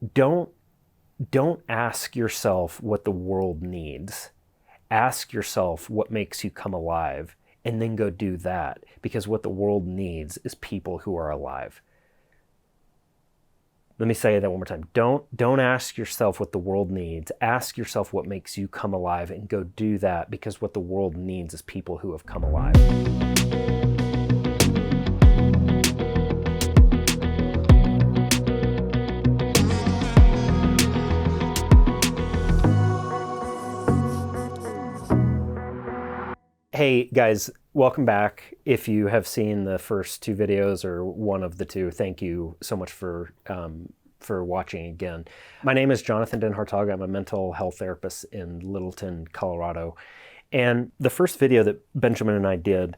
don't don't ask yourself what the world needs. Ask yourself what makes you come alive, and then go do that, because what the world needs is people who are alive. Let me say that one more time. Don't ask yourself what the world needs. Ask yourself what makes you come alive, and go do that, because what the world needs is people who have come alive. Hey guys, welcome back. If you have seen the first two videos or one of the two, thank you so much for watching again. My name is Jonathan Hartog. I'm a mental health therapist in Littleton, Colorado. And the first video that Benjamin and I did,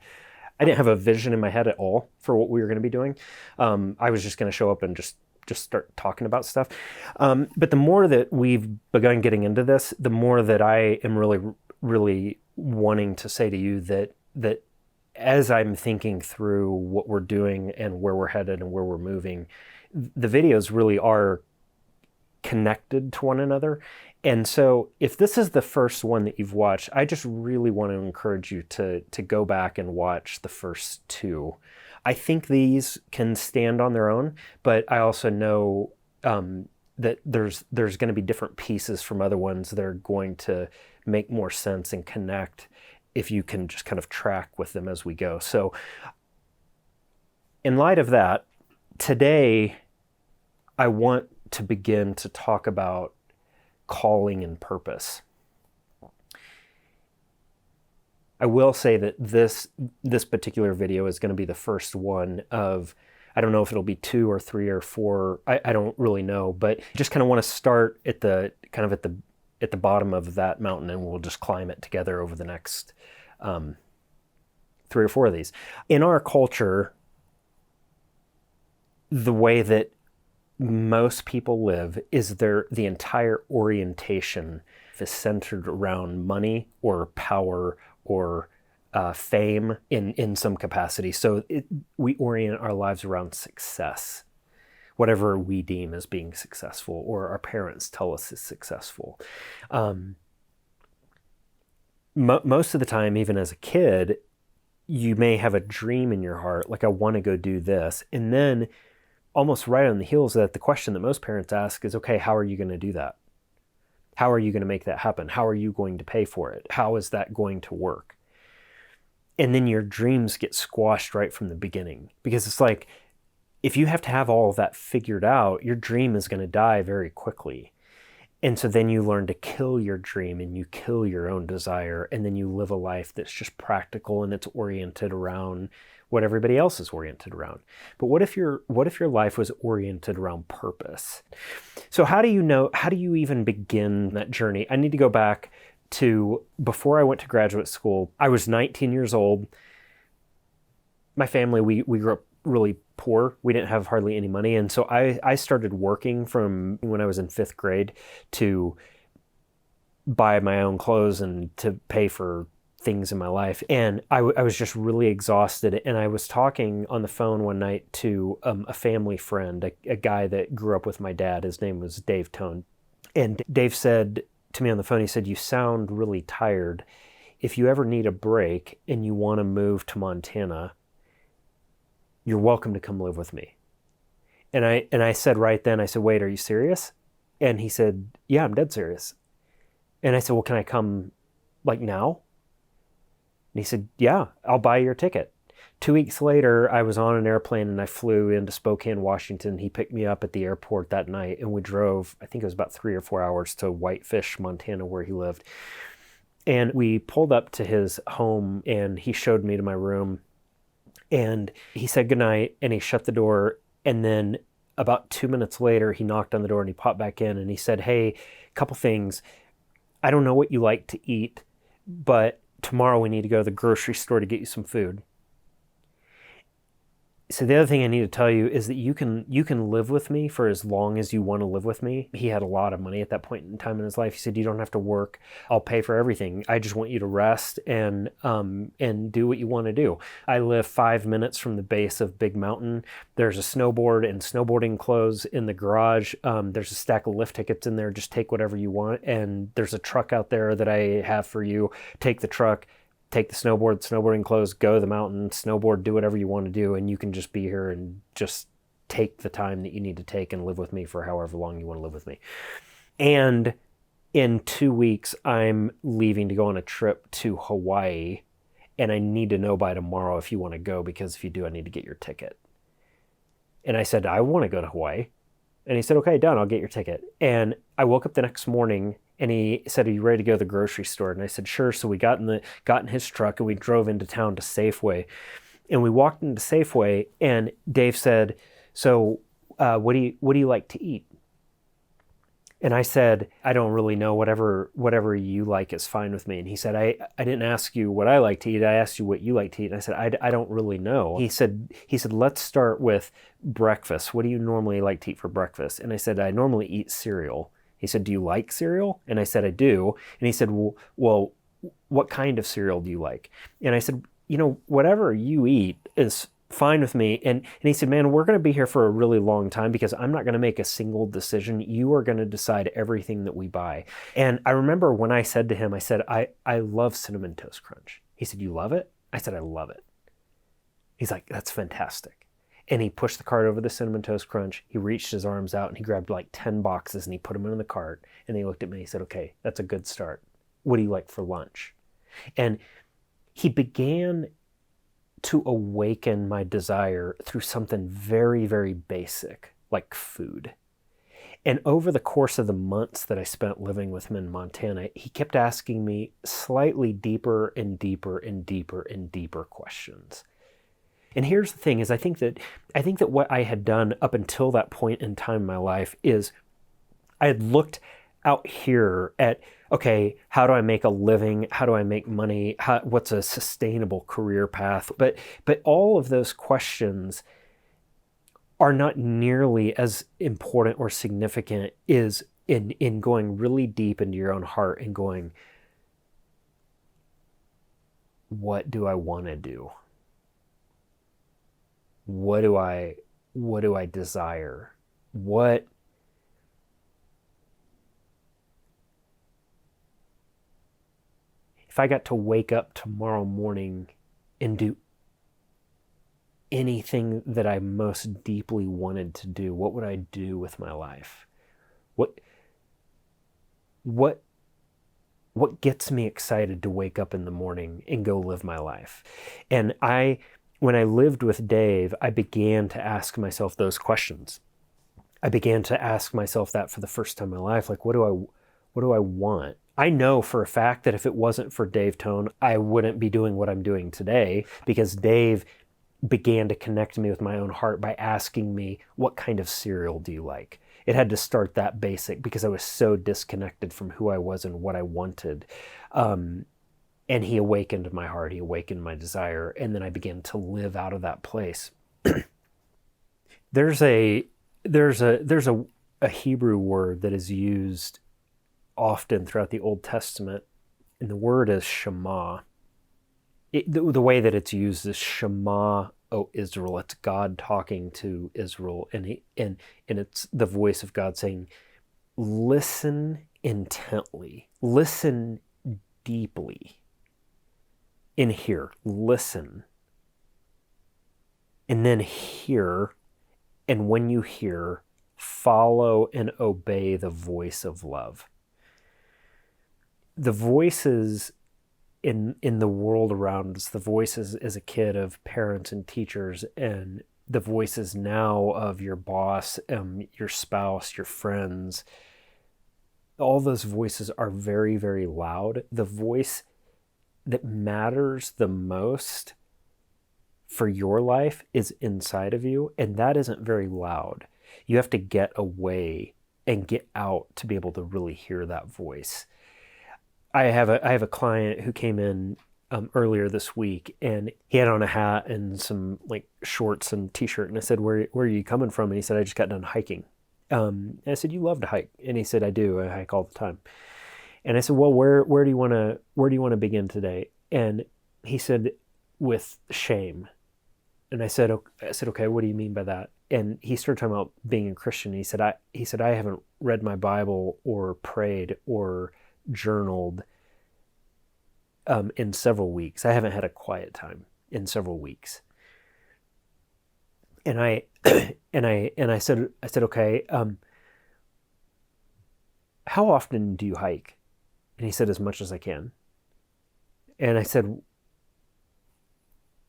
I didn't have a vision in my head at all for what we were going to be doing. I was just going to show up and just start talking about stuff. But the more that we've begun getting into this, the more that I am really wanting to say to you that as I'm thinking through what we're doing and where we're headed and where we're moving, the videos really are connected to one another. And so if this is the first one that you've watched, I just really want to encourage you to go back and watch the first two. I think these can stand on their own, but I also know that there's going to be different pieces from other ones that are going to make more sense and connect if you can just kind of track with them as we go. So in light of that, today I want to begin to talk about calling and purpose. I will say that this particular video is going to be the first one of, I don't know if it'll be 2 or 3 or 4. I don't really know, but just kind of want to start at the bottom of that mountain, and we'll just climb it together over the next 3 or 4 of these. In our culture, the way that most people live is the entire orientation is centered around money or power or fame in some capacity. So we orient our lives around success, whatever we deem as being successful, or our parents tell us is successful. Most of the time, even as a kid, you may have a dream in your heart, like I want to go do this. And then almost right on the heels of that, the question that most parents ask is, okay, how are you going to do that? How are you going to make that happen? How are you going to pay for it? How is that going to work? And then your dreams get squashed right from the beginning, because it's like, if you have to have all of that figured out, your dream is going to die very quickly. And so then you learn to kill your dream, and you kill your own desire, and then you live a life that's just practical and it's oriented around what everybody else is oriented around. But what if your life was oriented around purpose? So how do you even begin that journey? I need to go back to before I went to graduate school. I was 19 years old. My family, we grew up really poor. We didn't have hardly any money. And so I started working from when I was in 5th grade to buy my own clothes and to pay for things in my life. And I was just really exhausted. And I was talking on the phone one night to a family friend, a guy that grew up with my dad. His name was Dave Tone. And Dave said to me on the phone, he said, "You sound really tired. If you ever need a break and you want to move to Montana, you're welcome to come live with me." And I said right then, I said, "Wait, are you serious?" And he said, "Yeah, I'm dead serious." And I said, "Well, can I come like now?" And he said, "Yeah, I'll buy your ticket." 2 weeks later, I was on an airplane and I flew into Spokane, Washington. He picked me up at the airport that night, and we drove, I think it was about 3 or 4 hours, to Whitefish, Montana, where he lived. And we pulled up to his home, and he showed me to my room. And he said goodnight, and he shut the door. And then about 2 minutes later, he knocked on the door and he popped back in and he said, "Hey, a couple things. I don't know what you like to eat, but tomorrow we need to go to the grocery store to get you some food." So the other thing I need to tell you is that you can live with me for as long as you want to live with me. He had a lot of money at that point in time in his life. He said, you don't have to work. I'll pay for everything. I just want you to rest and do what you want to do. I live 5 minutes from the base of Big Mountain. There's a snowboard and snowboarding clothes in the garage. There's a stack of lift tickets in there. Just take whatever you want. And there's a truck out there that I have for you. Take the truck. Take the snowboarding clothes, go to the mountain, snowboard, do whatever you want to do, and you can just be here and just take the time that you need to take and live with me for however long you want to live with me. And in 2 weeks, I'm leaving to go on a trip to Hawaii, and I need to know by tomorrow if you want to go, because if you do, I need to get your ticket. And I said, I want to go to Hawaii. And he said, okay, done, I'll get your ticket. And I woke up the next morning and he said, are you ready to go to the grocery store? And I said, sure. So we got in his truck and we drove into town to Safeway. And we walked into Safeway and Dave said, so what do you like to eat? And I said, I don't really know, whatever you like is fine with me. And he said, I didn't ask you what I like to eat. I asked you what you like to eat. And I said, I don't really know. He said, let's start with breakfast. What do you normally like to eat for breakfast? And I said, I normally eat cereal. He said, do you like cereal? And I said, I do. And he said, well, what kind of cereal do you like? And I said, whatever you eat is fine with me. And he said, man, we're going to be here for a really long time because I'm not going to make a single decision. You are going to decide everything that we buy. And I remember when I said to him, I said, I love Cinnamon Toast Crunch. He said, you love it? I said, I love it. He's like, that's fantastic. And he pushed the cart over the Cinnamon Toast Crunch. He reached his arms out and he grabbed like 10 boxes and he put them in the cart. And he looked at me and he said, okay, that's a good start. What do you like for lunch? And he began to awaken my desire through something very, very basic, like food. And over the course of the months that I spent living with him in Montana, he kept asking me slightly deeper and deeper and deeper and deeper questions. And here's the thing is I think that what I had done up until that point in time in my life is I had looked out here at, okay, how do I make a living? How do I make money? What's a sustainable career path? But all of those questions are not nearly as important or significant is in going really deep into your own heart and going, what do I want to do? What do I desire? If I got to wake up tomorrow morning and do anything that I most deeply wanted to do, what would I do with my life? What gets me excited to wake up in the morning and go live my life? And when I lived with Dave, I began to ask myself those questions. I began to ask myself that for the first time in my life, like, what do I want? I know for a fact that if it wasn't for Dave Tone, I wouldn't be doing what I'm doing today, because Dave began to connect me with my own heart by asking me, what kind of cereal do you like? It had to start that basic because I was so disconnected from who I was and what I wanted. And he awakened my heart, he awakened my desire, and then I began to live out of that place. There's a Hebrew word that is used often throughout the Old Testament, and the word is Shema. The way that it's used is Shema, O Israel. It's God talking to Israel, and it's the voice of God saying, listen intently, listen deeply. In here, listen, and then hear, and when you hear, follow and obey the voice of love. The voices in the world around us, the voices as a kid of parents and teachers, and the voices now of your boss, your spouse, your friends, all those voices are very, very loud. The voice that matters the most for your life is inside of you, and that isn't very loud. You have to get away and get out to be able to really hear that voice. I have a client who came in earlier this week, and he had on a hat and some like shorts and t-shirt, and I said, where are you coming from? And he said, I just got done hiking. And I said, you love to hike? And he said, I do. I hike all the time. And I said, well, where do you want to begin today? And he said, with shame. And I said, okay, what do you mean by that? And he started talking about being a Christian. He said, I haven't read my Bible or prayed or journaled in several weeks. I haven't had a quiet time in several weeks. And I said, okay, how often do you hike? And he said, as much as I can. And I said,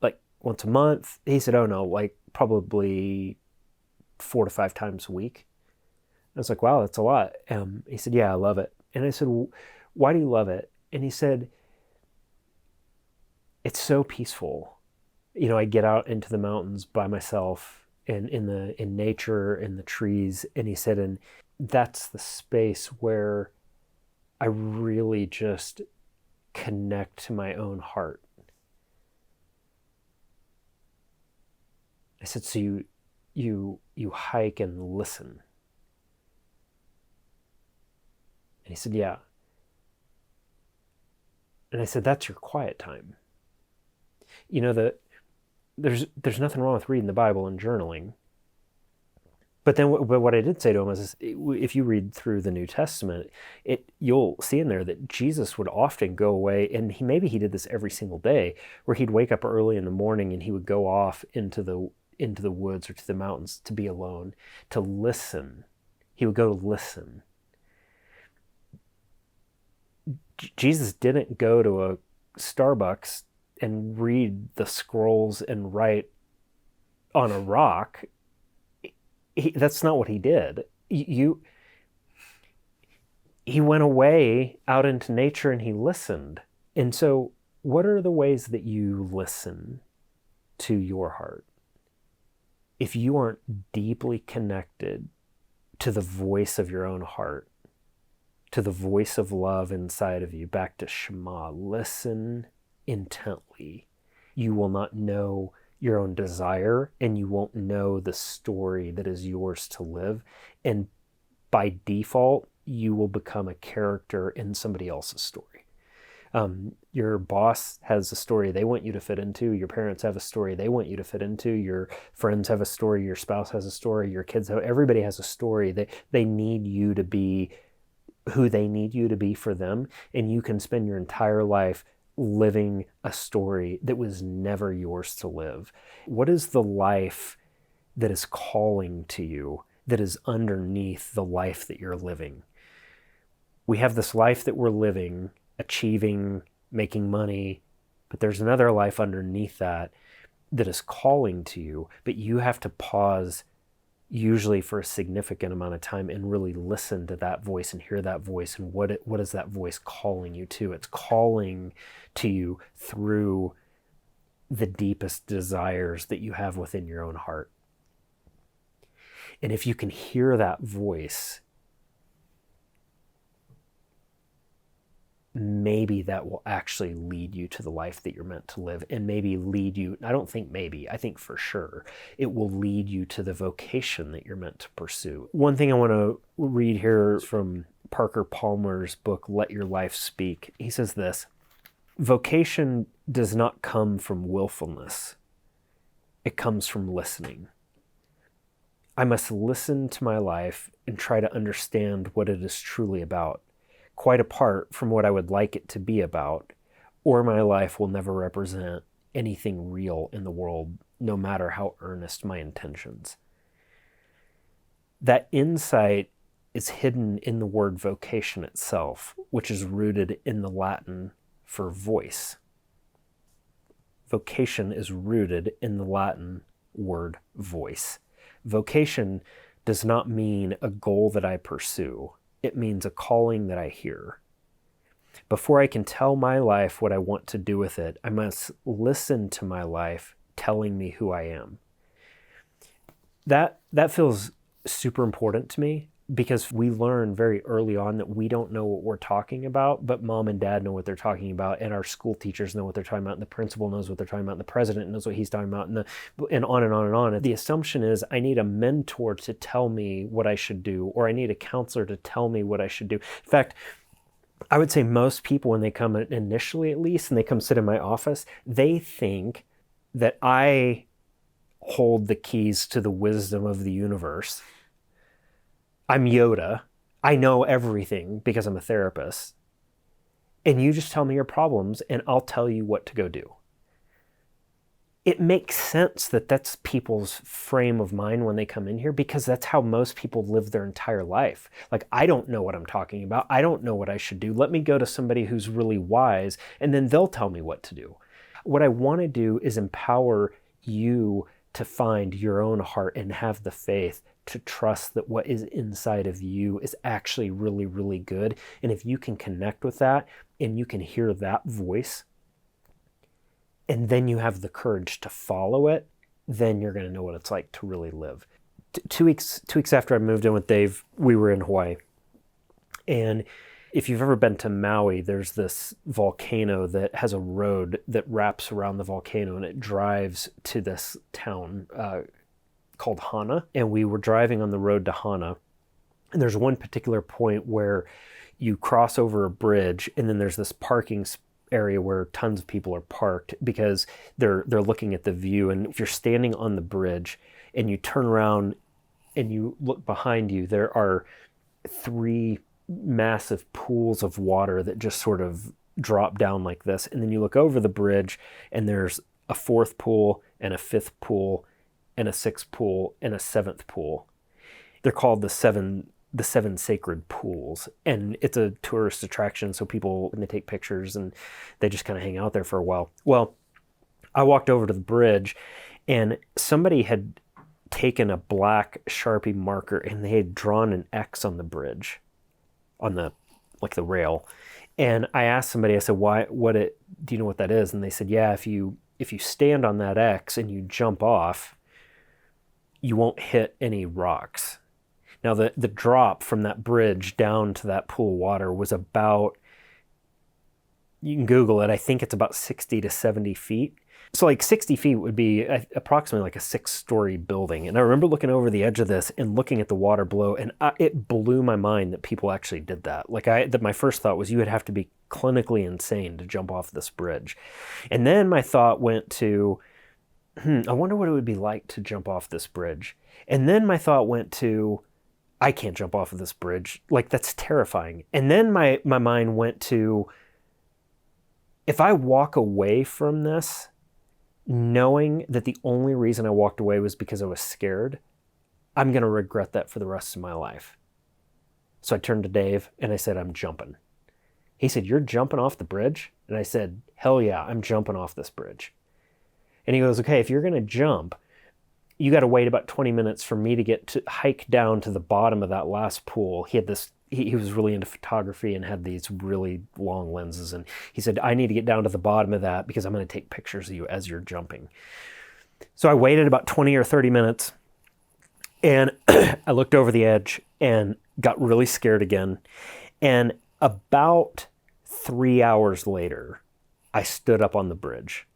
like once a month? He said, oh no, like probably 4 to 5 times a week. I was like, wow, that's a lot. He said, yeah, I love it. And I said, well, why do you love it? And he said, it's so peaceful. You know, I get out into the mountains by myself and in nature, in the trees. And he said, and that's the space where I really just connect to my own heart. I said, so you hike and listen? And he said, yeah. And I said, that's your quiet time. You know, there's nothing wrong with reading the Bible and journaling. But what I did say to him is, if you read through the New Testament, you'll see in there that Jesus would often go away, and maybe he did this every single day, where he'd wake up early in the morning and he would go off into the woods or to the mountains to be alone, to listen. He would go listen. Jesus didn't go to a Starbucks and read the scrolls and write on a rock. That's not what he did. He went away out into nature and he listened. And so what are the ways that you listen to your heart? If you aren't deeply connected to the voice of your own heart, to the voice of love inside of you, back to Shema, listen intently, you will not know your own desire, and you won't know the story that is yours to live. And by default, you will become a character in somebody else's story. Your boss has a story they want you to fit into. Your parents have a story they want you to fit into. Your friends have a story. Your spouse has a story. Your kids have, everybody has a story. They need you to be who they need you to be for them. And you can spend your entire life living a story that was never yours to live. What is the life that is calling to you, that is underneath the life that you're living? We have this life that we're living, achieving, making money, but there's another life underneath that is calling to you, but you have to pause usually for a significant amount of time and really listen to that voice and hear that voice. And what is that voice calling you to? It's calling to you through the deepest desires that you have within your own heart. And if you can hear that voice, maybe that will actually lead you to the life that you're meant to live, and maybe lead you, I don't think maybe, I think for sure, it will lead you to the vocation that you're meant to pursue. One thing I want to read here is from Parker Palmer's book, Let Your Life Speak. He says this: vocation does not come from willfulness. It comes from listening. I must listen to my life and try to understand what it is truly about, quite apart from what I would like it to be about, or my life will never represent anything real in the world, no matter how earnest my intentions. That insight is hidden in the word vocation itself, which is rooted in the Latin for voice. Vocation is rooted in the Latin word voice. Vocation does not mean a goal that I pursue. It means a calling that I hear. Before I can tell my life what I want to do with it, I must listen to my life telling me who I am. That feels super important to me. because we learn very early on that we don't know what we're talking about, but mom and dad know what they're talking about, and our school teachers know what they're talking about, and the principal knows what they're talking about, and the president knows what he's talking about, and on and on and on. And the assumption is I need a mentor to tell me what I should do, or I need a counselor to tell me what I should do. In fact, I would say most people, when they come initially at least, and they come sit in my office, they think that I hold the keys to the wisdom of the universe. I'm Yoda. I know everything because I'm a therapist. And you just tell me your problems and I'll tell you what to go do. It makes sense that that's people's frame of mind when they come in here, because that's how most people live their entire life. Like, I don't know what I'm talking about. I don't know what I should do. Let me go to somebody who's really wise, and then they'll tell me what to do. What I want to do is empower you to find your own heart and have the faith to trust that what is inside of you is actually really, really good. And if you can connect with that and you can hear that voice, and then you have the courage to follow it, then you're going to know what it's like to really live. 2 weeks after I moved in with Dave, we were in Hawaii. And if you've ever been to Maui, there's this volcano that has a road that wraps around the volcano, and it drives to this town called Hana. And we were driving on the road to Hana. And there's one particular point where you cross over a bridge, and then there's this parking area where tons of people are parked because they're looking at the view. And if you're standing on the bridge and you turn around and you look behind you, there are 3 massive pools of water that just sort of drop down like this. And then you look over the bridge and there's a 4th pool and a 5th pool and a 6th pool and a 7th pool. They're called the seven sacred pools, and it's a tourist attraction, so people, when they take pictures, and they just kind of hang out there for a while. Well, I walked over to the bridge, and somebody had taken a black Sharpie marker, and they had drawn an X on the bridge, on the rail. And I asked somebody, I said, do you know what that is? And they said, yeah, if you stand on that X and you jump off, you won't hit any rocks. Now, the drop from that bridge down to that pool of water was about, you can Google it, I think it's about 60 to 70 feet. So like 60 feet would be approximately like a 6-story building. And I remember looking over the edge of this and looking at the water below, and it blew my mind that people actually did that. My first thought was you would have to be clinically insane to jump off this bridge. And then my thought went to, I wonder what it would be like to jump off this bridge. And then my thought went to, I can't jump off of this bridge. Like, that's terrifying. And then my mind went to, if I walk away from this, knowing that the only reason I walked away was because I was scared, I'm going to regret that for the rest of my life. So I turned to Dave and I said, I'm jumping. He said, you're jumping off the bridge? And I said, hell yeah, I'm jumping off this bridge. And he goes, okay, if you're going to jump, you got to wait about 20 minutes for me to get to hike down to the bottom of that last pool. He was really into photography and had these really long lenses. And he said, I need to get down to the bottom of that because I'm going to take pictures of you as you're jumping. So I waited about 20 or 30 minutes, and I looked over the edge and got really scared again. And about 3 hours later, I stood up on the bridge.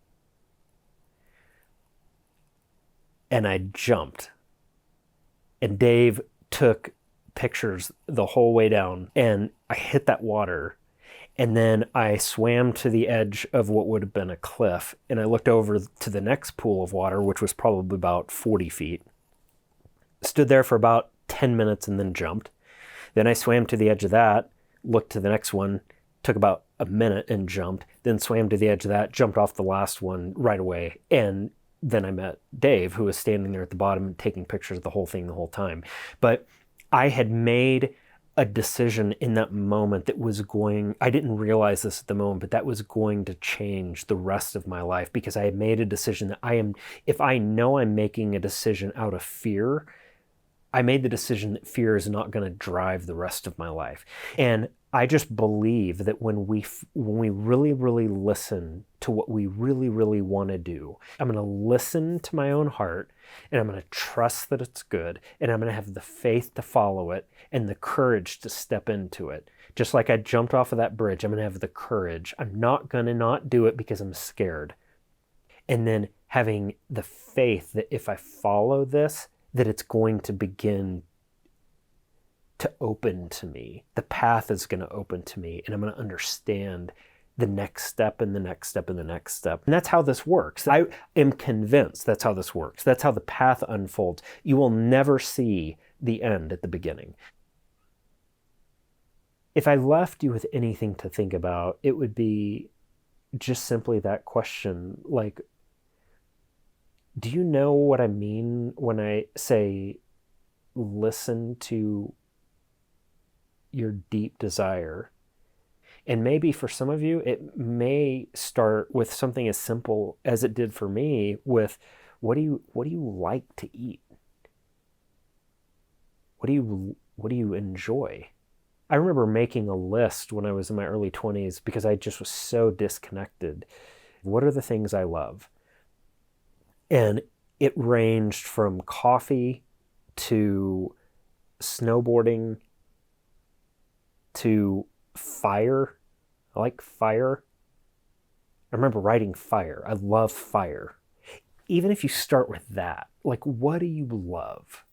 And I jumped. And Dave took pictures the whole way down. And I hit that water. And then I swam to the edge of what would have been a cliff. And I looked over to the next pool of water, which was probably about 40 feet. Stood there for about 10 minutes and then jumped. Then I swam to the edge of that, looked to the next one, took about a minute and jumped. Then swam to the edge of that, jumped off the last one right away. And then I met Dave, who was standing there at the bottom and taking pictures of the whole thing the whole time. But I had made a decision in that moment that was I didn't realize this at the moment, but that was going to change the rest of my life, because I had made a decision that if I know I'm making a decision out of fear, I made the decision that fear is not going to drive the rest of my life. And I just believe that when we really, really listen to what we really, really want to do, I'm going to listen to my own heart, and I'm going to trust that it's good, and I'm going to have the faith to follow it and the courage to step into it. Just like I jumped off of that bridge, I'm going to have the courage. I'm not going to not do it because I'm scared. And then having the faith that if I follow this, that it's going to begin to open to me. The path is going to open to me, and I'm going to understand the next step and the next step and the next step. And that's how this works. I am convinced that's how this works. That's how the path unfolds. You will never see the end at the beginning. If I left you with anything to think about, it would be just simply that question, like, do you know what I mean when I say listen to your deep desire? And maybe for some of you, it may start with something as simple as it did for me with, what do you like to eat? What do you enjoy? I remember making a list when I was in my early 20s because I just was so disconnected. What are the things I love? And it ranged from coffee to snowboarding to fire. I like fire. I remember writing fire. I love fire. Even if you start with that, like, what do you love?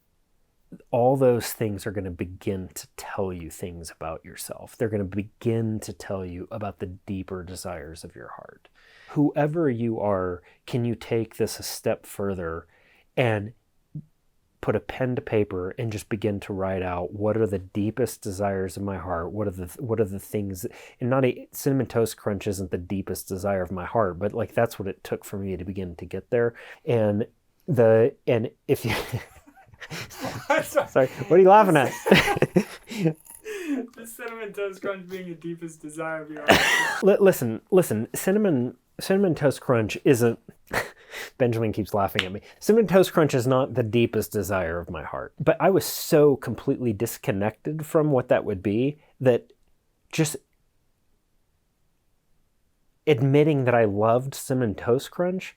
All those things are going to begin to tell you things about yourself. They're going to begin to tell you about the deeper desires of your heart. Whoever you are, can you take this a step further and put a pen to paper and just begin to write out, what are the deepest desires of my heart? What are the things, and not a Cinnamon Toast Crunch isn't the deepest desire of my heart, but like that's what it took for me to begin to get there. And if you sorry, what are you laughing at? The Cinnamon Toast Crunch being the deepest desire of your heart. Listen, Cinnamon Toast Crunch isn't, Benjamin keeps laughing at me. Cinnamon Toast Crunch is not the deepest desire of my heart. But I was so completely disconnected from what that would be that just admitting that I loved Cinnamon Toast Crunch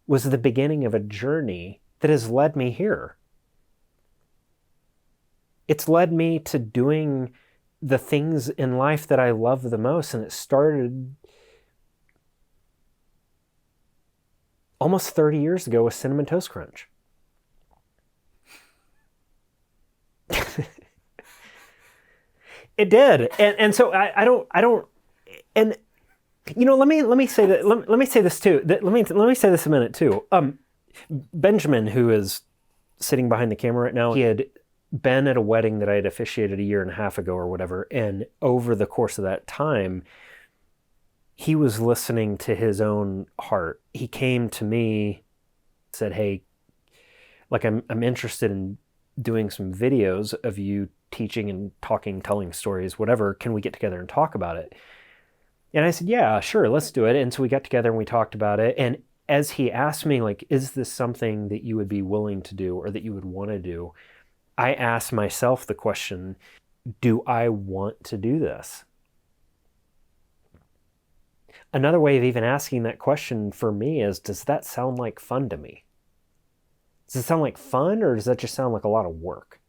was the beginning of a journey that has led me here. It's led me to doing the things in life that I love the most, and it started almost 30 years ago with Cinnamon Toast Crunch. It did. And so I don't, and you know, let me say that, let me say this too. Let me say this a minute too. Benjamin, who is sitting behind the camera right now, he had been at a wedding that I had officiated a year and a half ago or whatever. And over the course of that time, he was listening to his own heart. He came to me, said, hey, like I'm interested in doing some videos of you teaching and talking, telling stories, whatever. Can we get together and talk about it? And I said, yeah, sure, let's do it. And so we got together and we talked about it. And as he asked me, like, is this something that you would be willing to do or that you would want to do? I asked myself the question, do I want to do this? Another way of even asking that question for me is, does that sound like fun to me? Does it sound like fun, or does that just sound like a lot of work?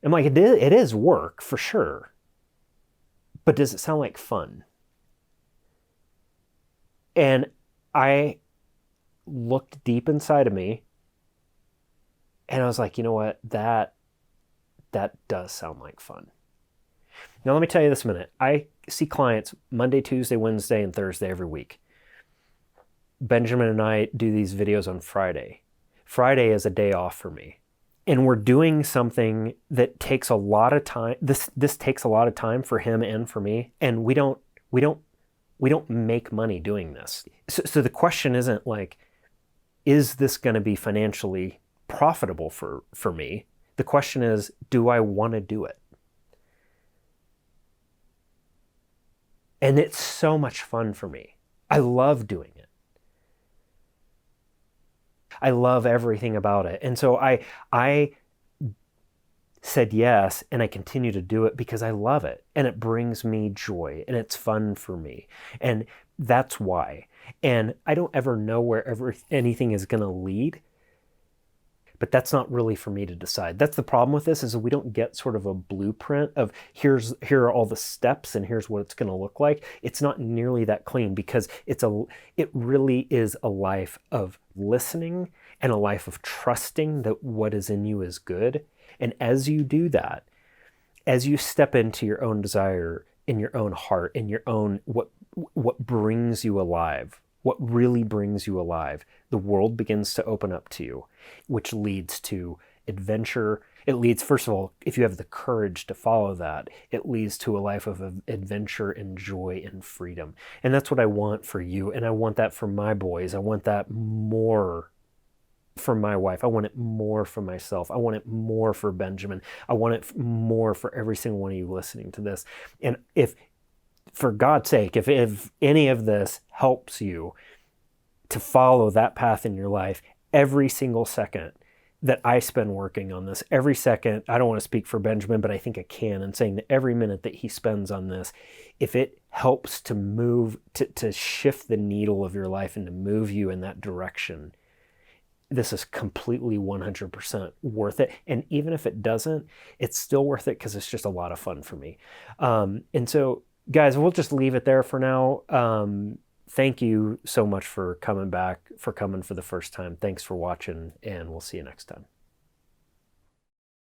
I'm like, it is work for sure, but does it sound like fun? And I looked deep inside of me and I was like, you know what, that does sound like fun. Now, let me tell you this a minute. I see clients Monday, Tuesday, Wednesday, and Thursday every week. Benjamin and I do these videos on Friday. Friday is a day off for me. And we're doing something that takes a lot of time. This takes a lot of time for him and for me. And we don't make money doing this. So the question isn't like, is this going to be financially profitable for me? The question is, do I want to do it? And it's so much fun for me. I love doing it. I love everything about it. And so I said yes, and I continue to do it because I love it and it brings me joy and it's fun for me. And that's why. And I don't ever know wherever anything is going to lead, but that's not really for me to decide. That's the problem with this, is that we don't get sort of a blueprint of here are all the steps and here's what it's going to look like. It's not nearly that clean, because it really is a life of listening and a life of trusting that what is in you is good. And as you do that, as you step into your own desire, in your own heart, in your own what brings you alive, what really brings you alive, the world begins to open up to you, which leads to adventure. It leads, first of all, if you have the courage to follow that, it leads to a life of adventure and joy and freedom. And that's what I want for you. And I want that for my boys. I want that more for my wife. I want it more for myself. I want it more for Benjamin. I want it more for every single one of you listening to this. And if, for God's sake, if any of this helps you to follow that path in your life, every single second that I spend working on this, every second, I don't want to speak for Benjamin, but I think I can, and saying that every minute that he spends on this, if it helps to move, to shift the needle of your life and to move you in that direction, this is completely 100% worth it. And even if it doesn't, it's still worth it because it's just a lot of fun for me. And so, guys, we'll just leave it there for now. Thank you so much for coming back, for coming for the first time. Thanks for watching, and we'll see you next time.